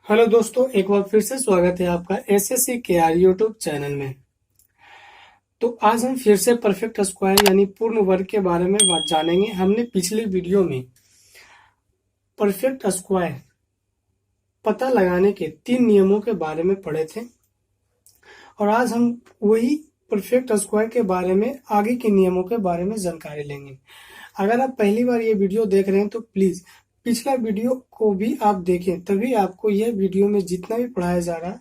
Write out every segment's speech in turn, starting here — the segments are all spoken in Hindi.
हेलो दोस्तों, एक बार फिर से स्वागत है आपका एसएससी के आर यूट्यूब चैनल में। तो आज हम फिर से परफेक्ट स्क्वायर यानी पूर्ण वर्ग के बारे में जानेंगे। हमने पिछली वीडियो में परफेक्ट स्क्वायर पता लगाने के 3 नियमों के बारे में पढ़े थे और आज हम वही परफेक्ट स्क्वायर के बारे में आगे के नियमों के बारे में जानकारी लेंगे। अगर आप पहली बार ये वीडियो देख रहे हैं तो प्लीज पिछला वीडियो को भी आप देखें, तभी आपको यह वीडियो में जितना भी पढ़ाया जा रहा है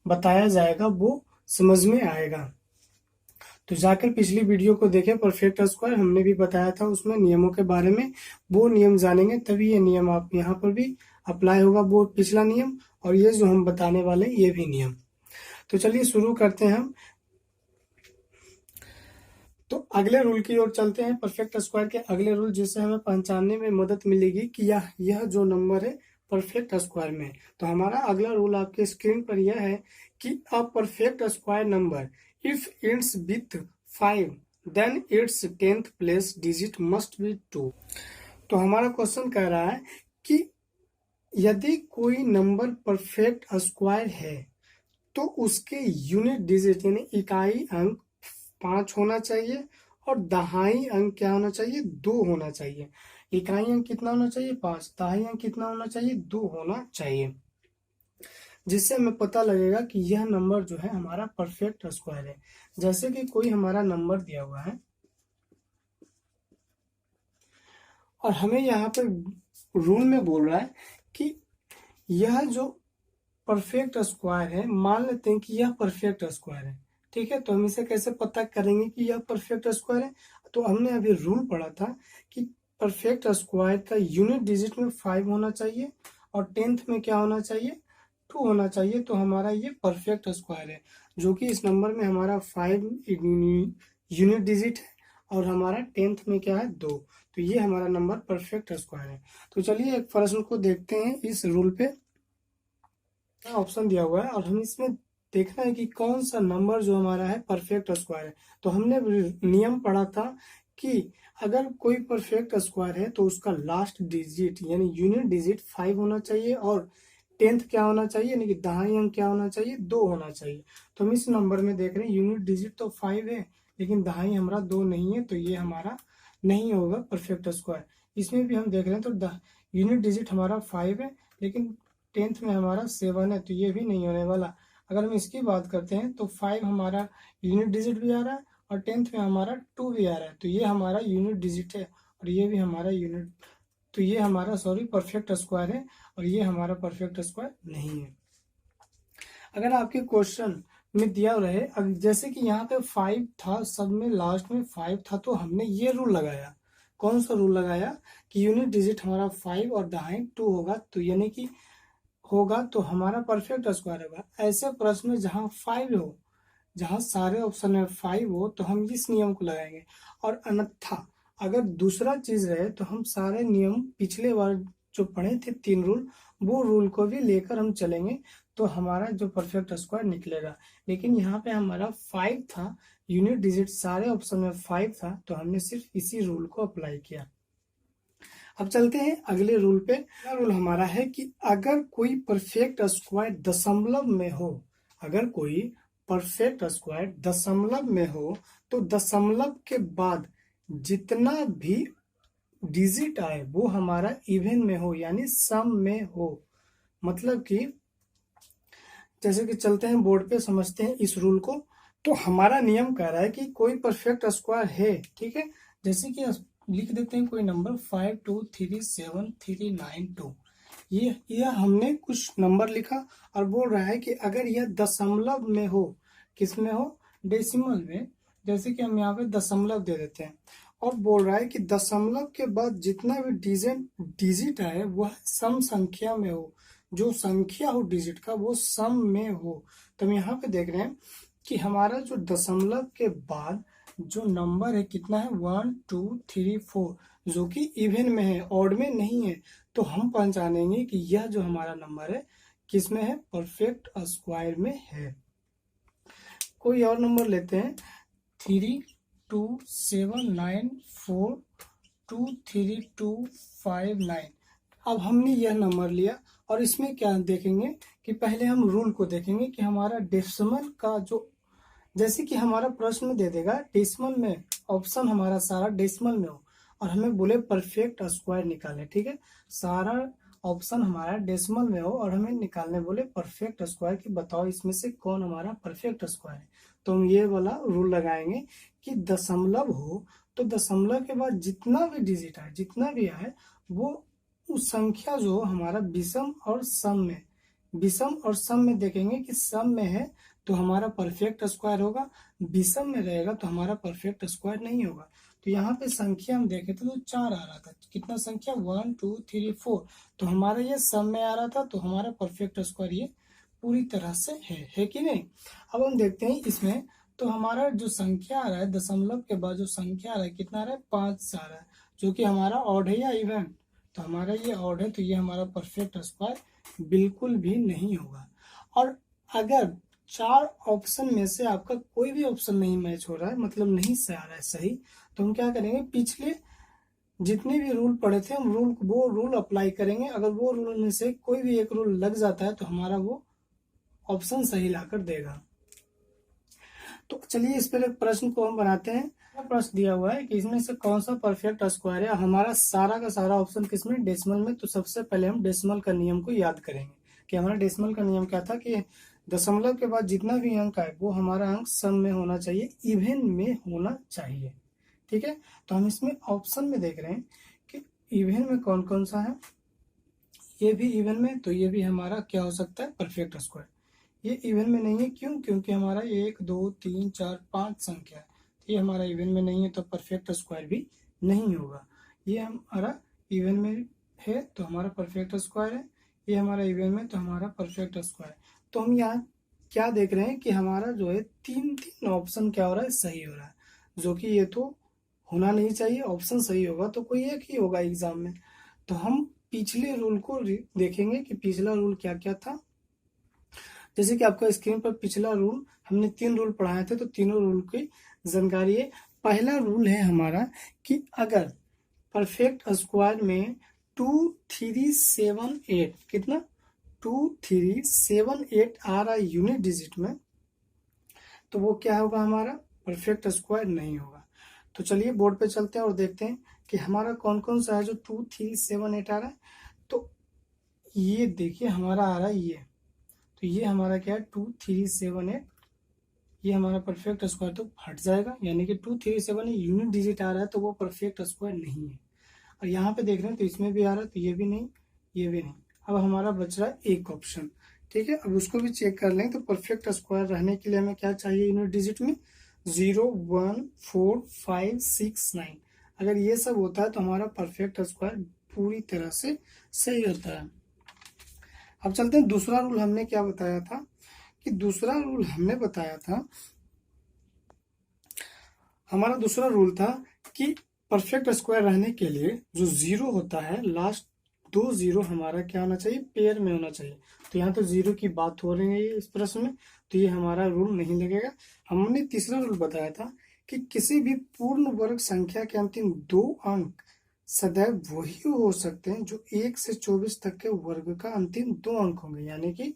बताया जाएगा वो समझ में आएगा। तो जाकर पिछली वीडियो को देखें, परफेक्ट स्क्वायर हमने भी बताया था उसमें नियमों के बारे में। वो नियम जानेंगे तभी ये नियम आप यहाँ पर भी अप्लाई होगा, वो पिछला नियम और ये जो हम बताने वाले ये भी नियम। तो चलिए शुरू करते हैं हम। तो अगले रूल की ओर चलते हैं। परफेक्ट स्क्वायर के अगले रूल जिससे हमें पहचानने में मदद मिलेगी कि यह जो नंबर है परफेक्ट स्क्वायर में। तो हमारा अगला रूल आपके स्क्रीन पर यह है कि a perfect square number if it's with 5 then it's 10th place digit must be 2। तो हमारा क्वेश्चन कह रहा है कि यदि कोई नंबर परफेक्ट स्क्वायर है तो उसके यूनिट डिजिट यानी इकाई अंक 5 होना चाहिए और दहाई अंक क्या होना चाहिए, 2 होना चाहिए। इकाई अंक कितना होना चाहिए, 5। दहाई अंक कितना होना चाहिए, 2 होना चाहिए, जिससे हमें पता लगेगा कि यह नंबर जो है हमारा परफेक्ट स्क्वायर है। जैसे कि कोई हमारा नंबर दिया हुआ है और हमें यहाँ पे रूल में बोल रहा है कि यह जो परफेक्ट स्क्वायर है, मान लेते हैं कि यह परफेक्ट स्क्वायर है, ठीक है। तो हम इसे कैसे पता करेंगे कि यह परफेक्ट स्क्वायर है? तो हमने अभी रूल पढ़ा था कि परफेक्ट स्क्वायर का यूनिट डिजिट में 5 होना चाहिए और 10th में क्या होना चाहिए, 2 होना चाहिए। तो हमारा ये परफेक्ट स्क्वायर है, जो कि इस नंबर में हमारा 5 यूनिट डिजिट है और हमारा 10th में क्या है, 2। तो ये हमारा नंबर परफेक्ट स्क्वायर है। तो चलिए एक प्रश्न को देखते हैं। इस रूल पे ऑप्शन दिया हुआ है और हमें इसमें देखना है कि कौन सा नंबर जो हमारा है परफेक्ट स्क्वायर है। तो हमने नियम पढ़ा था कि अगर कोई परफेक्ट स्क्वायर है तो उसका लास्ट डिजिट यानी यूनिट डिजिट 5 होना चाहिए और 10th क्या होना चाहिए यानी कि दहाई अंक क्या होना चाहिए, 2 होना चाहिए। तो हम इस नंबर में देख रहे हैं यूनिट डिजिट तो 5 है लेकिन दहाई हमारा 2 नहीं है, तो ये हमारा नहीं होगा परफेक्ट स्क्वायर। इसमें भी हम देख रहे हैं तो यूनिट डिजिट हमारा 5 है लेकिन 10th में हमारा 7 है, तो ये भी नहीं होने वाला। अगर हम इसकी बात करते हैं तो 5 हमारा यूनिट डिजिट भी आ रहा है और 10th में हमारा 2 भी आ रहा है, तो ये हमारा यूनिट डिजिट है और ये भी हमारा यूनिट, तो ये हमारा परफेक्ट स्क्वायर है और ये हमारा परफेक्ट स्क्वायर नहीं है। अगर आपके क्वेश्चन में दिया रहे जैसे कि यहाँ पे 5 था, सब में लास्ट में 5 था, तो हमने ये रूल लगाया। कौन सा रूल लगाया कि यूनिट डिजिट हमारा 5 और दहाई 2 होगा, तो यानी कि होगा तो हमारा परफेक्ट स्क्वायर होगा। ऐसे प्रश्न में जहां 5 हो, जहां सारे ऑप्शन में 5 हो, तो हम इस नियम को लगाएंगे। और अन्यथा अगर दूसरा चीज रहे तो हम सारे नियम पिछले बार जो पढ़े थे 3 रूल, वो रूल को भी लेकर हम चलेंगे तो हमारा जो परफेक्ट स्क्वायर निकलेगा। लेकिन यहाँ पे हमारा 5 था, यूनिट डिजिट सारे ऑप्शन में 5 था, तो हमने सिर्फ इसी रूल को अप्लाई किया। अब चलते हैं अगले रूल पे। अगला रूल हमारा है कि अगर कोई परफेक्ट स्क्वायर दशमलव में हो, अगर कोई परफेक्ट स्क्वायर दशमलव में हो तो दशमलव के बाद जितना भी डिजिट आए वो हमारा इवन में हो यानी सम में हो। मतलब कि जैसे कि चलते हैं बोर्ड पे समझते हैं इस रूल को। तो हमारा नियम कह रहा है कि कोई परफेक्ट स्क्वायर है, ठीक है, जैसे कि लिख देते हैं कोई नंबर 523739 यह हमने कुछ नंबर लिखा और बोल रहा है कि अगर यह दशमलव में हो, किस में हो, डेसिमल में, जैसे कि हम यहाँ पे दशमलव दे देते हैं और बोल रहा है कि दशमलव के बाद जितना भी डिजिट आए वह सम संख्या में हो, जो संख्या हो डिजिट का वो सम में हो। तो हम यहाँ पे देख रहे हैं कि हमारा जो दशमलव के बाद जो नंबर है कितना है, 1 2 3 4, जो कि इवन में है, ऑड में नहीं है। तो हम पहचानेंगे कि यह जो हमारा नंबर है किस में है, परफेक्ट स्क्वायर में है। कोई और नंबर लेते हैं, 3279423259। अब हमने यह नंबर लिया और इसमें क्या देखेंगे कि पहले हम रूल को देखेंगे कि हमारा डेसिमल का जो, जैसे कि हमारा प्रश्न में दे देगा डेसिमल में, ऑप्शन हमारा सारा डेसिमल में हो और हमें बोले परफेक्ट स्क्वायर निकाले, ठीक है, सारा ऑप्शन हमारा डेसिमल में हो और हमें निकालने बोले परफेक्ट स्क्वायर की, बताओ इसमें से कौन हमारा परफेक्ट स्क्वायर है। तो हम ये वाला रूल लगाएंगे कि दशमलव हो तो दशमलव के बाद जितना भी डिजिट आए, जितना भी आए, वो उस संख्या जो हमारा विषम और सम में, विषम और सम में देखेंगे कि सम में है तो हमारा परफेक्ट स्क्वायर होगा, विषम में रहेगा तो हमारा परफेक्ट स्क्वायर नहीं होगा। तो यहाँ पे संख्या हम देखे थे तो 4 आ रहा था, कितना संख्या 1 2 3 4, तो हमारा ये सम में आ रहा था, तो हमारा परफेक्ट स्क्वायर ये पूरी तरह से है कि नहीं। अब हम देखते हैं इसमें, तो हमारा जो संख्या आ रहा है दशमलव के बाद जो संख्या आ रहा है कितना आ रहा है 5 आ रहा है, जो कि हमारा ऑड है या इवन, तो हमारा ये ऑड है, तो ये हमारा परफेक्ट स्क्वायर बिल्कुल भी नहीं होगा। और अगर 4 ऑप्शन में से आपका कोई भी ऑप्शन नहीं मैच हो रहा है, मतलब नहीं से आ रहा है सही, तो हम क्या करेंगे, पिछले जितने भी रूल पढ़े थे हम वो रूल अप्लाई करेंगे। अगर वो रूल में से कोई भी एक रूल लग जाता है तो हमारा वो ऑप्शन सही लाकर देगा। तो चलिए इस पर एक प्रश्न को हम बनाते हैं। प्रश्न दिया हुआ है कि इसमें से कौन सा परफेक्ट स्क्वायर है, हमारा सारा का सारा ऑप्शन किसमें, डेसिमल में। तो सबसे पहले हम डेसिमल का नियम को याद करेंगे कि हमारा डेसिमल का नियम क्या था कि दशमलव के बाद जितना भी अंक आए वो हमारा अंक सम में होना चाहिए, इवन में होना चाहिए, ठीक है। तो हम इसमें ऑप्शन में देख रहे हैं कि इवन में कौन कौन सा है, ये भी इवन में, तो ये भी हमारा क्या हो सकता है परफेक्ट स्क्वायर। ये इवन में नहीं है, क्यों, क्योंकि हमारा 1 2 3 4 5 संख्या है, ये हमारा इवन में नहीं है तो परफेक्ट स्क्वायर भी नहीं होगा। ये हमारा इवन में है तो हमारा परफेक्ट स्क्वायर है, ये हमारा इवन में तो हमारा परफेक्ट स्क्वायर। तो हम यहाँ क्या देख रहे हैं कि हमारा जो है तीन तीन ऑप्शन क्या हो रहा है, सही हो रहा है, जो कि ये तो होना नहीं चाहिए, ऑप्शन सही होगा तो कोई एक ही होगा एग्जाम में। तो हम पिछले रूल को देखेंगे कि पिछला रूल क्या क्या था। जैसे कि आपका स्क्रीन पर पिछला रूल हमने 3 रूल पढ़ाए थे, तो तीनों रूल की जानकारी है। पहला रूल है हमारा कि अगर परफेक्ट स्क्वायर में 2 3 7 8, कितना 2 3 7 8 आ रहा है यूनिट डिजिट में, तो वो क्या होगा, हमारा परफेक्ट स्क्वायर नहीं होगा। तो चलिए बोर्ड पे चलते हैं और देखते हैं कि हमारा कौन कौन सा है जो 2 3 7 8 आ रहा है। तो ये देखिए हमारा आ रहा है ये, तो ये हमारा क्या है 2 3 7 8, ये हमारा परफेक्ट स्क्वायर तो हट जाएगा, यानी कि 2 3 7 यूनिट डिजिट आ रहा है तो वो परफेक्ट स्क्वायर नहीं है। और यहाँ पे देख रहे हैं तो इसमें भी आ रहा है, तो ये भी नहीं, ये भी नहीं। अब हमारा बच रहा है एक ऑप्शन, ठीक है। अब उसको भी चेक कर लें, तो परफेक्ट स्क्वायर रहने के लिए हमें क्या चाहिए यूनिट डिजिट में, 0 1 4 5 6 9। अगर ये सब होता है तो हमारा परफेक्ट स्क्वायर पूरी तरह से सही होता है। अब चलते हैं दूसरा रूल हमने क्या बताया था, कि दूसरा रूल हमने बताया था, हमारा दूसरा रूल था कि परफेक्ट स्क्वायर रहने के लिए जो 0 होता है, लास्ट 2 0 हमारा क्या होना चाहिए, पेयर में होना चाहिए। तो यहाँ तो 0 की बात हो रही है इस प्रश्न में, तो ये हमारा रूल नहीं लगेगा। हमने तीसरा रूल बताया था कि किसी भी पूर्ण वर्ग संख्या के अंतिम 2 अंक सदैव वही हो सकते हैं जो 1 से 24 तक के वर्ग का अंतिम 2 अंक होंगे, यानी कि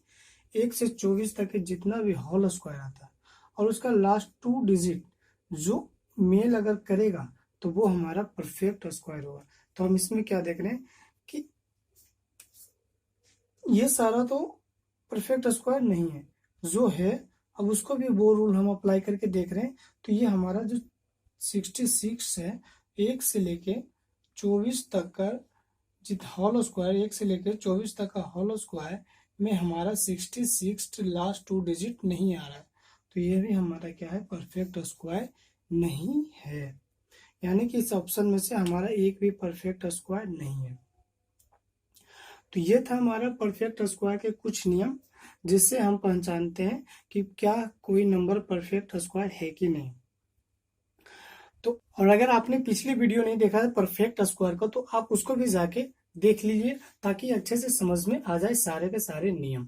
1 से 24 तक के जितना भी होल स्क्वायर आता है और उसका लास्ट 2 डिजिट जो मेल अगर करेगा तो वो हमारा परफेक्ट स्क्वायर होगा। तो हम इसमें क्या देख रहे हैं कि ये सारा तो परफेक्ट स्क्वायर नहीं है, जो है अब उसको भी वो रूल हम अप्लाई करके देख रहे हैं। तो ये हमारा जो 66 है, 1 से लेके 24 तक का जित होल स्क्वायर, 1 से लेकर 24 तक का होल स्क्वायर में हमारा 66 लास्ट 2 डिजिट नहीं आ रहा है, तो ये भी हमारा क्या है, परफेक्ट स्क्वायर नहीं है, यानी कि इस ऑप्शन में से हमारा एक भी परफेक्ट स्क्वायर नहीं है। तो ये था हमारा परफेक्ट स्क्वायर के कुछ नियम, जिससे हम पहचानते हैं कि क्या कोई नंबर परफेक्ट स्क्वायर है कि नहीं। तो और अगर आपने पिछली वीडियो नहीं देखा है परफेक्ट स्क्वायर का, तो आप उसको भी जाके देख लीजिए, ताकि अच्छे से समझ में आ जाए सारे के सारे नियम।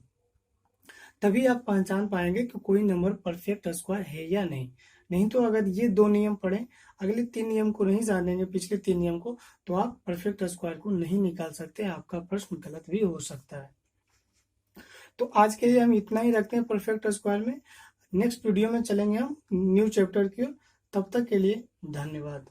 तभी आप पहचान पाएंगे कि कोई नंबर परफेक्ट स्क्वायर है या नहीं। नहीं तो अगर ये 2 नियम पढ़े, अगले 3 नियम को नहीं जानेंगे, पिछले 3 नियम को, तो आप परफेक्ट स्क्वायर को नहीं निकाल सकते, आपका प्रश्न गलत भी हो सकता है। तो आज के लिए हम इतना ही रखते हैं परफेक्ट स्क्वायर में। नेक्स्ट वीडियो में चलेंगे हम न्यू चैप्टर की ओर। तब तक के लिए धन्यवाद।